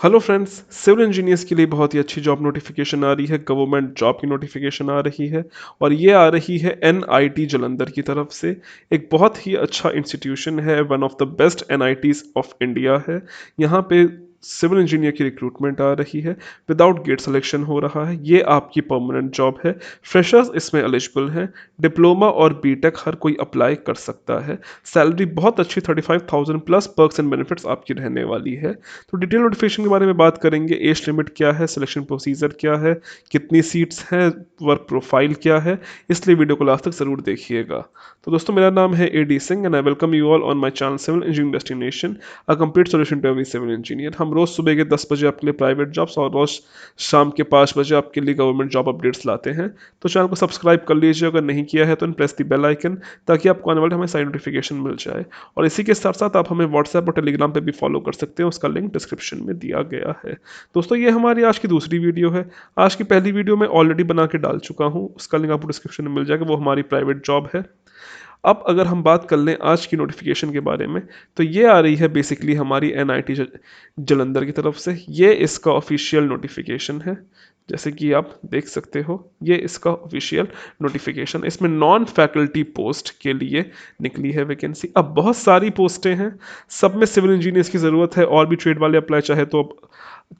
Hello friends, civil engineers के लिए बहुत ही अच्छी जॉब नोटिफिकेशन आ रही है। गवर्नमेंट जॉब की नोटिफिकेशन आ रही है और ये आ रही है एनआईटी जालंधर की तरफ से। एक बहुत ही अच्छा इंस्टीट्यूशन है, one of the best NITs of India है। यहाँ पे सिविल इंजीनियर की रिक्रूटमेंट आ रही है, विदाउट गेट सिलेक्शन हो रहा है। ये आपकी परमानेंट जॉब है। फ्रेशर्स इसमें एलिजिबल हैं। डिप्लोमा और बीटेक हर कोई अप्लाई कर सकता है। सैलरी बहुत अच्छी 35,000 प्लस पर्क्स एंड बेनिफिट्स आपकी रहने वाली है। तो डिटेल नोटिफिकेशन के बारे में बात करेंगे। एज लिमिट क्या है, सिलेक्शन प्रोसीजर क्या है, कितनी सीट्स हैं, वर्क प्रोफाइल क्या है, इसलिए वीडियो को लास्ट तक जरूर देखिएगा। तो दोस्तों, मेरा नाम है Eddie Singh and I welcome you all on my channel civil engineering destination, a complete solution to every civil engineer. हम रोज सुबह के 10 बजे आपके लिए प्राइवेट जॉब्स और रोज शाम के 5 बजे आपके लिए गवर्नमेंट जॉब अपडेट्स लाते हैं। तो चैनल को सब्सक्राइब कर लीजिए अगर नहीं किया है तो, प्रेस द बेल आइकन, ताकि आपको आने वाले हमें सारी नोटिफिकेशन मिल जाए। और इसी के साथ साथ आप हमें व्हाट्सएप और टेलीग्राम पे भी फॉलो कर सकते हैं, उसका लिंक डिस्क्रिप्शन में दिया गया है। दोस्तों, ये हमारी आज की दूसरी वीडियो है। आज की पहली वीडियो मैं ऑलरेडी बना के डाल चुका हूँ, उसका लिंक आपको डिस्क्रिप्शन में मिल जाएगा। वो हमारी प्राइवेट जॉब है। अब अगर हम बात कर लें आज की नोटिफिकेशन के बारे में, तो ये आ रही है बेसिकली हमारी एनआईटी जालंधर की तरफ से। ये इसका ऑफिशियल नोटिफिकेशन है, जैसे कि आप देख सकते हो। ये इसका ऑफिशियल नोटिफिकेशन, इसमें नॉन फैकल्टी पोस्ट के लिए निकली है वैकेंसी। अब बहुत सारी पोस्टें हैं, सब में सिविल इंजीनियर्स की ज़रूरत है। और भी ट्रेड वाले अप्लाई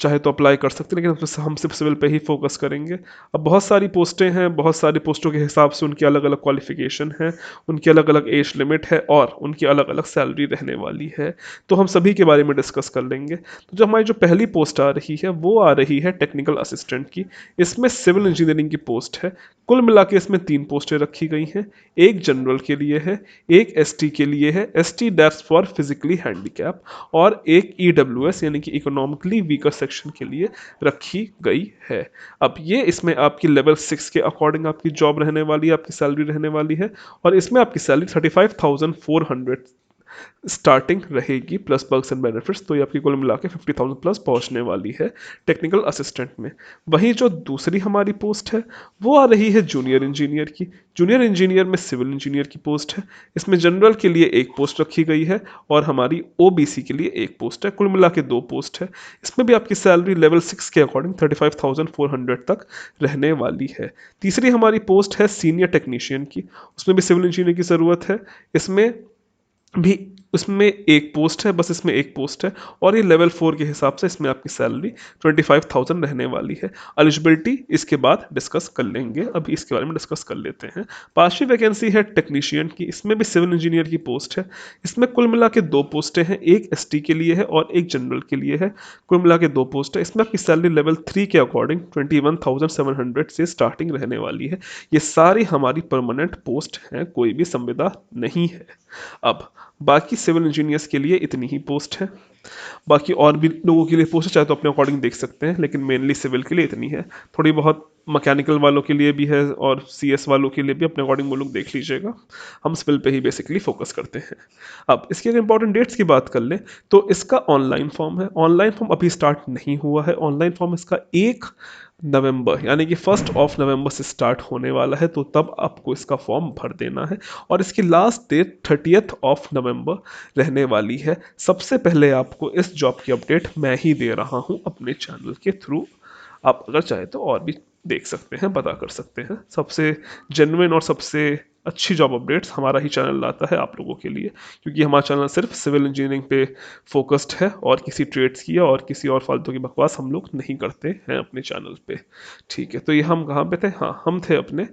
चाहे तो अप्लाई कर सकते हैं, लेकिन हम सिर्फ सिविल पे ही फोकस करेंगे। अब बहुत सारी पोस्टें हैं, बहुत सारी पोस्टों के हिसाब से उनकी अलग अलग क्वालिफिकेशन है, उनकी अलग अलग एज लिमिट है और उनकी अलग अलग सैलरी रहने वाली है। तो हम सभी के बारे में डिस्कस कर लेंगे। तो जो हमारी जो पहली पोस्ट आ रही है वो आ रही है टेक्निकल असिस्टेंट की। इसमें सिविल इंजीनियरिंग की पोस्ट है। कुल मिला के इसमें 3 पोस्टें रखी गई हैं। एक जनरल के लिए है, एक एसटी के लिए है, ST that's for physically handicap, और एक ईडब्ल्यूएस यानी कि इकोनॉमिकली वीकर सेक्शन के लिए रखी गई है। अब ये इसमें आपकी लेवल 6 के अकॉर्डिंग आपकी जॉब रहने वाली है, आपकी सैलरी रहने वाली है। और इसमें आपकी सैलरी 35,400 स्टार्टिंग रहेगी, प्लस पर्क्स एंड बेनिफिट्स। तो ये आपकी कुल मिला के 50,000 प्लस पहुंचने वाली है टेक्निकल असिस्टेंट में। वहीं जो दूसरी हमारी पोस्ट है वो आ रही है जूनियर इंजीनियर की। जूनियर इंजीनियर में सिविल इंजीनियर की पोस्ट है। इसमें जनरल के लिए एक पोस्ट रखी गई है और हमारी ओबीसी के लिए एक पोस्ट है। कुल मिला के 2 पोस्ट है। इसमें भी आपकी सैलरी लेवल 6 के अकॉर्डिंग 35,400 तक रहने वाली है। तीसरी हमारी पोस्ट है सीनियर टेक्नीशियन की। उसमें भी सिविल इंजीनियर की ज़रूरत है। इसमें भी उसमें एक पोस्ट है, बस इसमें एक पोस्ट है। और ये लेवल 4 के हिसाब से इसमें आपकी सैलरी 25,000 रहने वाली है। एलिजिबिलिटी इसके बाद डिस्कस कर लेंगे, अभी इसके बारे में डिस्कस कर लेते हैं। पांचवी वैकेंसी है टेक्नीशियन की। इसमें भी सिविल इंजीनियर की पोस्ट है। इसमें कुल मिला के 2 पोस्टें हैं, एक एसटी के लिए है और एक जनरल के लिए है। कुल मिला के 2 पोस्ट है। इसमें आपकी सैलरी लेवल 3 के अकॉर्डिंग 21,700 से स्टार्टिंग रहने वाली है। ये सारी हमारी परमानेंट पोस्ट हैं, कोई भी संविदा नहीं है। अब बाकी सिविल इंजीनियर्स के लिए इतनी ही पोस्ट है। बाकी और भी लोगों के लिए पोस्ट है, चाहे तो अपने अकॉर्डिंग देख सकते हैं, लेकिन मेनली सिविल के लिए इतनी है। थोड़ी बहुत मैकेनिकल वालों के लिए भी है और सीएस वालों के लिए भी अपने अकॉर्डिंग वो लोग देख लीजिएगा। हम सिविल पे ही बेसिकली फोकस करते हैं। अब इसकी अगर इंपॉर्टेंट डेट्स की बात कर लें तो इसका ऑनलाइन फॉर्म है। ऑनलाइन फॉर्म अभी स्टार्ट नहीं हुआ है। ऑनलाइन फॉर्म इसका 1 नवंबर यानी कि 1 नवंबर से स्टार्ट होने वाला है, तो तब आपको इसका फॉर्म भर देना है। और इसकी लास्ट डेट 30 नवंबर रहने वाली है। सबसे पहले आपको इस जॉब की अपडेट मैं ही दे रहा हूं अपने चैनल के थ्रू। आप अगर चाहे तो और भी देख सकते हैं, पता कर सकते हैं। सबसे जेन्युइन और सबसे अच्छी जॉब अपडेट्स हमारा ही चैनल लाता है आप लोगों के लिए, क्योंकि हमारा चैनल सिर्फ सिविल इंजीनियरिंग पे फोकस्ड है और किसी ट्रेड्स की और किसी और फालतू की बकवास हम लोग नहीं करते हैं अपने चैनल पे। ठीक है, तो ये हम कहाँ पे थे? हाँ, हम थे अपने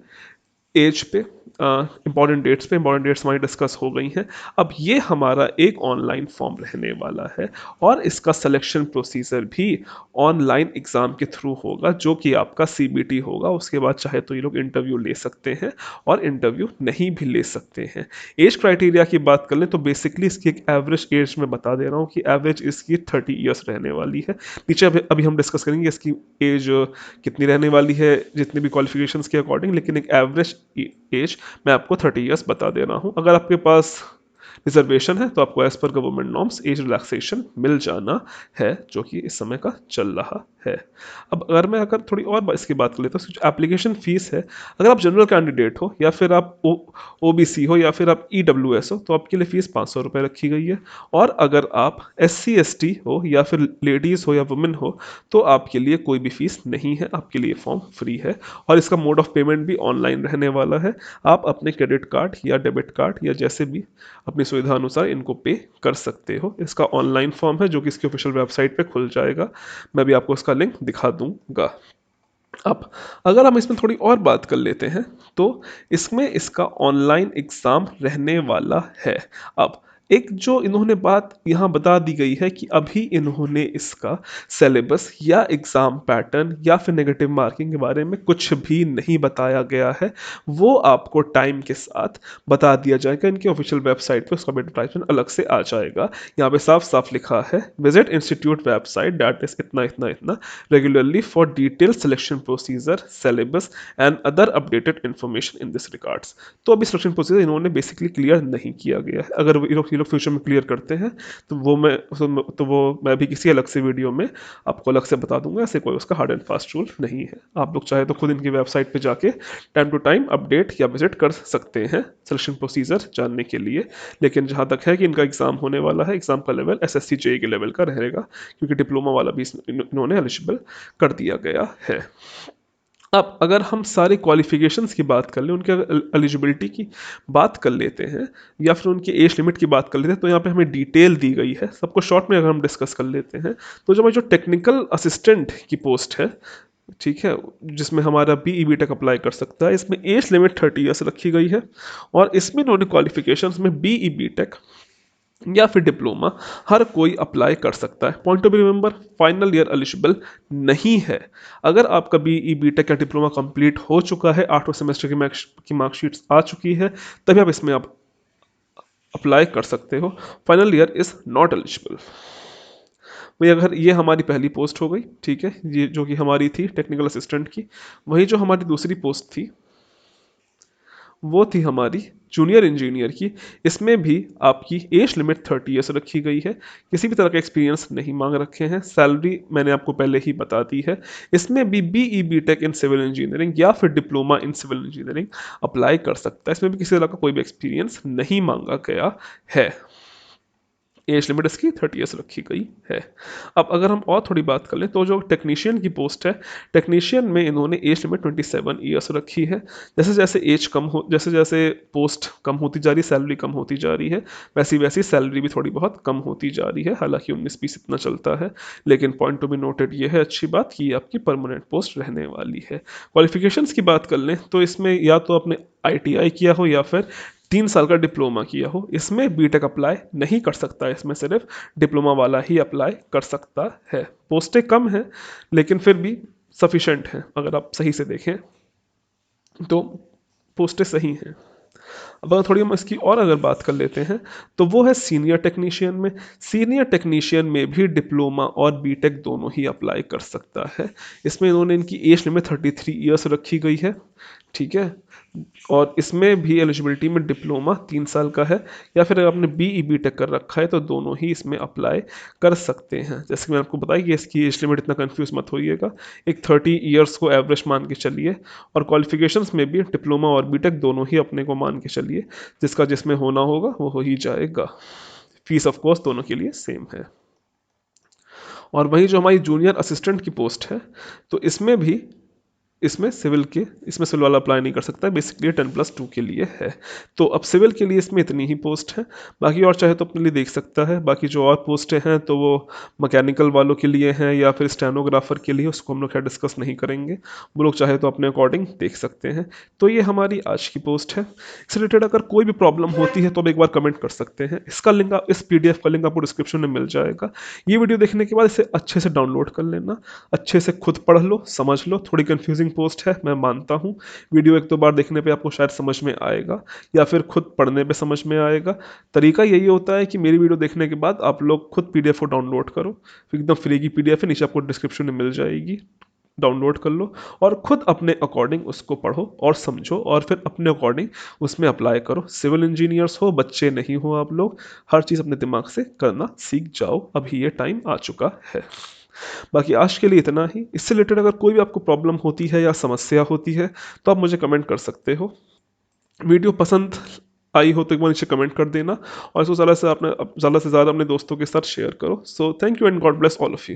एज पे। इंपॉर्टेंट डेट्स हमारी डिस्कस हो गई हैं। अब ये हमारा एक ऑनलाइन फॉर्म रहने वाला है और इसका सिलेक्शन प्रोसीजर भी ऑनलाइन एग्ज़ाम के थ्रू होगा, जो कि आपका सीबीटी होगा। उसके बाद चाहे तो ये लोग इंटरव्यू ले सकते हैं और इंटरव्यू नहीं भी ले सकते हैं। एज क्राइटेरिया की बात कर लें तो बेसिकली इसकी एक एवरेज एज मैं बता दे रहा हूँ कि एवरेज इसकी 30 ईयर्स रहने वाली है। नीचे अभी हम डिस्कस करेंगे इसकी एज कितनी रहने वाली है जितने भी क्वालिफिकेशंस के अकॉर्डिंग, लेकिन एक एवरेज एज मैं आपको 30 ईयर्स बता दे रहा हूँ। अगर आपके पास रिजर्वेशन है तो आपको as per government norms age relaxation मिल जाना है, जो कि इस समय का चल रहा है। अब अगर थोड़ी और इसकी बात कर लेते हैं, जो एप्लीकेशन फ़ीस है, अगर आप जनरल कैंडिडेट हो या फिर आप ओबीसी हो या फिर आप ईडब्ल्यूएस हो तो आपके लिए फ़ीस 500 रुपये रखी गई है। और अगर आप एससी एसटी हो या फिर लेडीज़ हो या वुमेन हो तो आपके लिए कोई भी फीस नहीं है, आपके लिए फॉर्म फ्री है। और इसका मोड ऑफ पेमेंट भी ऑनलाइन रहने वाला है। आप अपने क्रेडिट कार्ड या डेबिट कार्ड या जैसे भी अपनी सुविधा अनुसार इनको पे कर सकते हो। इसका ऑनलाइन फॉर्म है जो कि इसकी ऑफिशियल वेबसाइट पे खुल जाएगा, मैं भी आपको इसका लिंक दिखा दूंगा। अब अगर हम इसमें थोड़ी और बात कर लेते हैं तो इसमें इसका ऑनलाइन एग्ज़ाम रहने वाला है। अब एक जो इन्होंने बात यहाँ बता दी गई है कि अभी इन्होंने इसका सिलेबस या एग्ज़ाम पैटर्न या फिर नेगेटिव मार्किंग के बारे में कुछ भी नहीं बताया गया है। वो आपको टाइम के साथ बता दिया जाएगा, इनके ऑफिशियल वेबसाइट पे उसका भी एडवर्टाइजमेंट अलग से आ जाएगा। यहाँ पे साफ साफ लिखा है, visit institute website that is इतना इतना इतना regularly for detailed selection procedure, syllabus and other updated information in this regards। तो अभी सिलेक्शन प्रोसीजर इन्होंने बेसिकली क्लियर नहीं किया गया है। अगर ये लोग फ्यूचर में क्लियर करते हैं तो वो मैं भी किसी अलग से वीडियो में आपको अलग से बता दूंगा। ऐसे कोई उसका हार्ड एंड फास्ट रूल नहीं है। आप लोग चाहे तो खुद इनकी वेबसाइट पे जाके टाइम टू टाइम अपडेट या विजिट कर सकते हैं सिलेक्शन प्रोसीजर जानने के लिए। लेकिन जहाँ तक है कि इनका एग्जाम होने वाला है, एग्जाम का लेवल एसएससी जेई के लेवल का रहेगा, क्योंकि डिप्लोमा वाला भी इन्होंने एलिजिबल कर दिया गया है। अब अगर हम सारे क्वालिफिकेशंस की बात कर लें, उनके एलिजिबिलिटी की बात कर लेते हैं या फिर उनकी एज लिमिट की बात कर लेते हैं, तो यहाँ पे हमें डिटेल दी गई है। सबको शॉर्ट में अगर हम डिस्कस कर लेते हैं तो जो हमारी जो टेक्निकल असिस्टेंट की पोस्ट है, ठीक है, जिसमें हमारा बीई बीटेक अप्लाई कर सकता है, इसमें एज लिमिट 30 ईयर्स रखी गई है। और इसमें इन्होंने क्वालिफिकेशंस में बीई बीटेक या फिर डिप्लोमा हर कोई अप्लाई कर सकता है। Point to be remember, final year eligible नहीं है। अगर आपका बीई बीटेक या डिप्लोमा कंप्लीट हो चुका है, 8वें सेमेस्टर की मार्कशीट्स आ चुकी है, तभी आप इसमें आप अप्लाई कर सकते हो। Final year is not eligible. भाई अगर ये हमारी पहली पोस्ट हो गई, ठीक है, ये जो कि हमारी थी टेक्निकल असिस्टेंट की। वही जो हमारी दूसरी पोस्ट थी वो थी हमारी जूनियर इंजीनियर की। इसमें भी आपकी एज लिमिट 30 ईयर्स रखी गई है। किसी भी तरह का एक्सपीरियंस नहीं मांग रखे हैं। सैलरी मैंने आपको पहले ही बता दी है। इसमें भी BE BTech in civil engineering या फिर diploma in civil engineering apply कर सकता है। इसमें भी किसी तरह का कोई भी एक्सपीरियंस नहीं मांगा गया है। एज लिमिट इसकी 30 ईयर्स रखी गई है। अब अगर हम और थोड़ी बात कर लें तो जो टेक्नीशियन की पोस्ट है, टेक्नीशियन में इन्होंने एज लिमिट 27 ईयर्स रखी है। जैसे जैसे एज कम हो, जैसे जैसे पोस्ट कम होती जा रही, सैलरी कम होती जा रही है, वैसी वैसी सैलरी भी थोड़ी बहुत कम होती जा रही है। हालांकि 19-20 इतना चलता है, लेकिन पॉइंट टू बी नोटेड ये है, अच्छी बात कि ये आपकी परमानेंट पोस्ट रहने वाली है। क्वालिफिकेशंस की बात कर लें तो इसमें या तो आपने आईटीआई किया हो या फिर 3 साल का डिप्लोमा किया हो। इसमें बीटेक अप्लाई नहीं कर सकता है, इसमें सिर्फ डिप्लोमा वाला ही अप्लाई कर सकता है। पोस्टें कम हैं लेकिन फिर भी सफिशेंट हैं। अगर आप सही से देखें तो पोस्टें सही हैं। अब अगर थोड़ी हम इसकी और अगर बात कर लेते हैं तो वो है सीनियर टेक्नीशियन में। सीनियर टेक्नीशियन में भी डिप्लोमा और बीटेक दोनों ही अप्लाई कर सकता है। इसमें इन्होंने इनकी एज लिमिट 33 ईयर्स रखी गई है, ठीक है। और इसमें भी एलिजिबिलिटी में डिप्लोमा 3 साल का है या फिर अगर आपने बीई बीटेक कर रखा है तो दोनों ही इसमें अप्लाई कर सकते हैं। जैसे कि मैंने आपको बताया कि इसकी एज लिमिट इतना कंफ्यूज मत होइएगा, एक 30 ईयर्स को एवरेज मान के चलिए। और क्वालिफिकेशंस में भी डिप्लोमा और बीटेक दोनों ही अपने को मान के चलिए, जिसका जिसमें होना होगा वो हो ही जाएगा। फीस ऑफ कोर्स दोनों के लिए सेम है। और वही जो हमारी जूनियर असिस्टेंट की पोस्ट है, तो इसमें सिविल वाला अप्लाई नहीं कर सकता, बेसिकली 10+2 के लिए है। तो अब सिविल के लिए इसमें इतनी ही पोस्ट है। बाकी और चाहे तो अपने लिए देख सकता है। बाकी जो और पोस्टें हैं तो वो मैकेनिकल वालों के लिए हैं या फिर स्टेनोग्राफर के लिए, उसको हम लोग खैर डिस्कस नहीं करेंगे। वो लोग चाहे तो अपने अकॉर्डिंग देख सकते हैं। तो ये हमारी आज की पोस्ट है। इससे रिलेटेड अगर कोई भी प्रॉब्लम होती है तो आप एक बार कमेंट कर सकते हैं। इसका लिंक इस पीडीएफ का लिंक आपको डिस्क्रिप्शन में मिल जाएगा। ये वीडियो देखने के बाद इसे अच्छे से डाउनलोड कर लेना, अच्छे से खुद पढ़ लो, समझ लो। थोड़ी कंफ्यूजिंग पोस्ट है, मैं मानता हूँ। वीडियो 1-2 बार देखने पे आपको शायद समझ में आएगा या फिर खुद पढ़ने पे समझ में आएगा। तरीका यही होता है कि मेरी वीडियो देखने के बाद आप लोग खुद पीडीएफ को डाउनलोड करो। एकदम फ्री की पीडीएफ है, नीचे आपको डिस्क्रिप्शन में मिल जाएगी, डाउनलोड कर लो और खुद अपने अकॉर्डिंग उसको पढ़ो और समझो और फिर अपने अकॉर्डिंग उसमें अप्लाई करो। सिविल इंजीनियर्स हो, बच्चे नहीं हो, आप लोग हर चीज़ अपने दिमाग से करना सीख जाओ। अभी ये टाइम आ चुका है। बाकी आज के लिए इतना ही। इससे रिलेटेड अगर कोई भी आपको प्रॉब्लम होती है या समस्या होती है तो आप मुझे कमेंट कर सकते हो। वीडियो पसंद आई हो तो एक बार नीचे कमेंट कर देना, और इसको ज़्यादा से ज़्यादा अपने दोस्तों के साथ शेयर करो। So thank you and God bless all of you.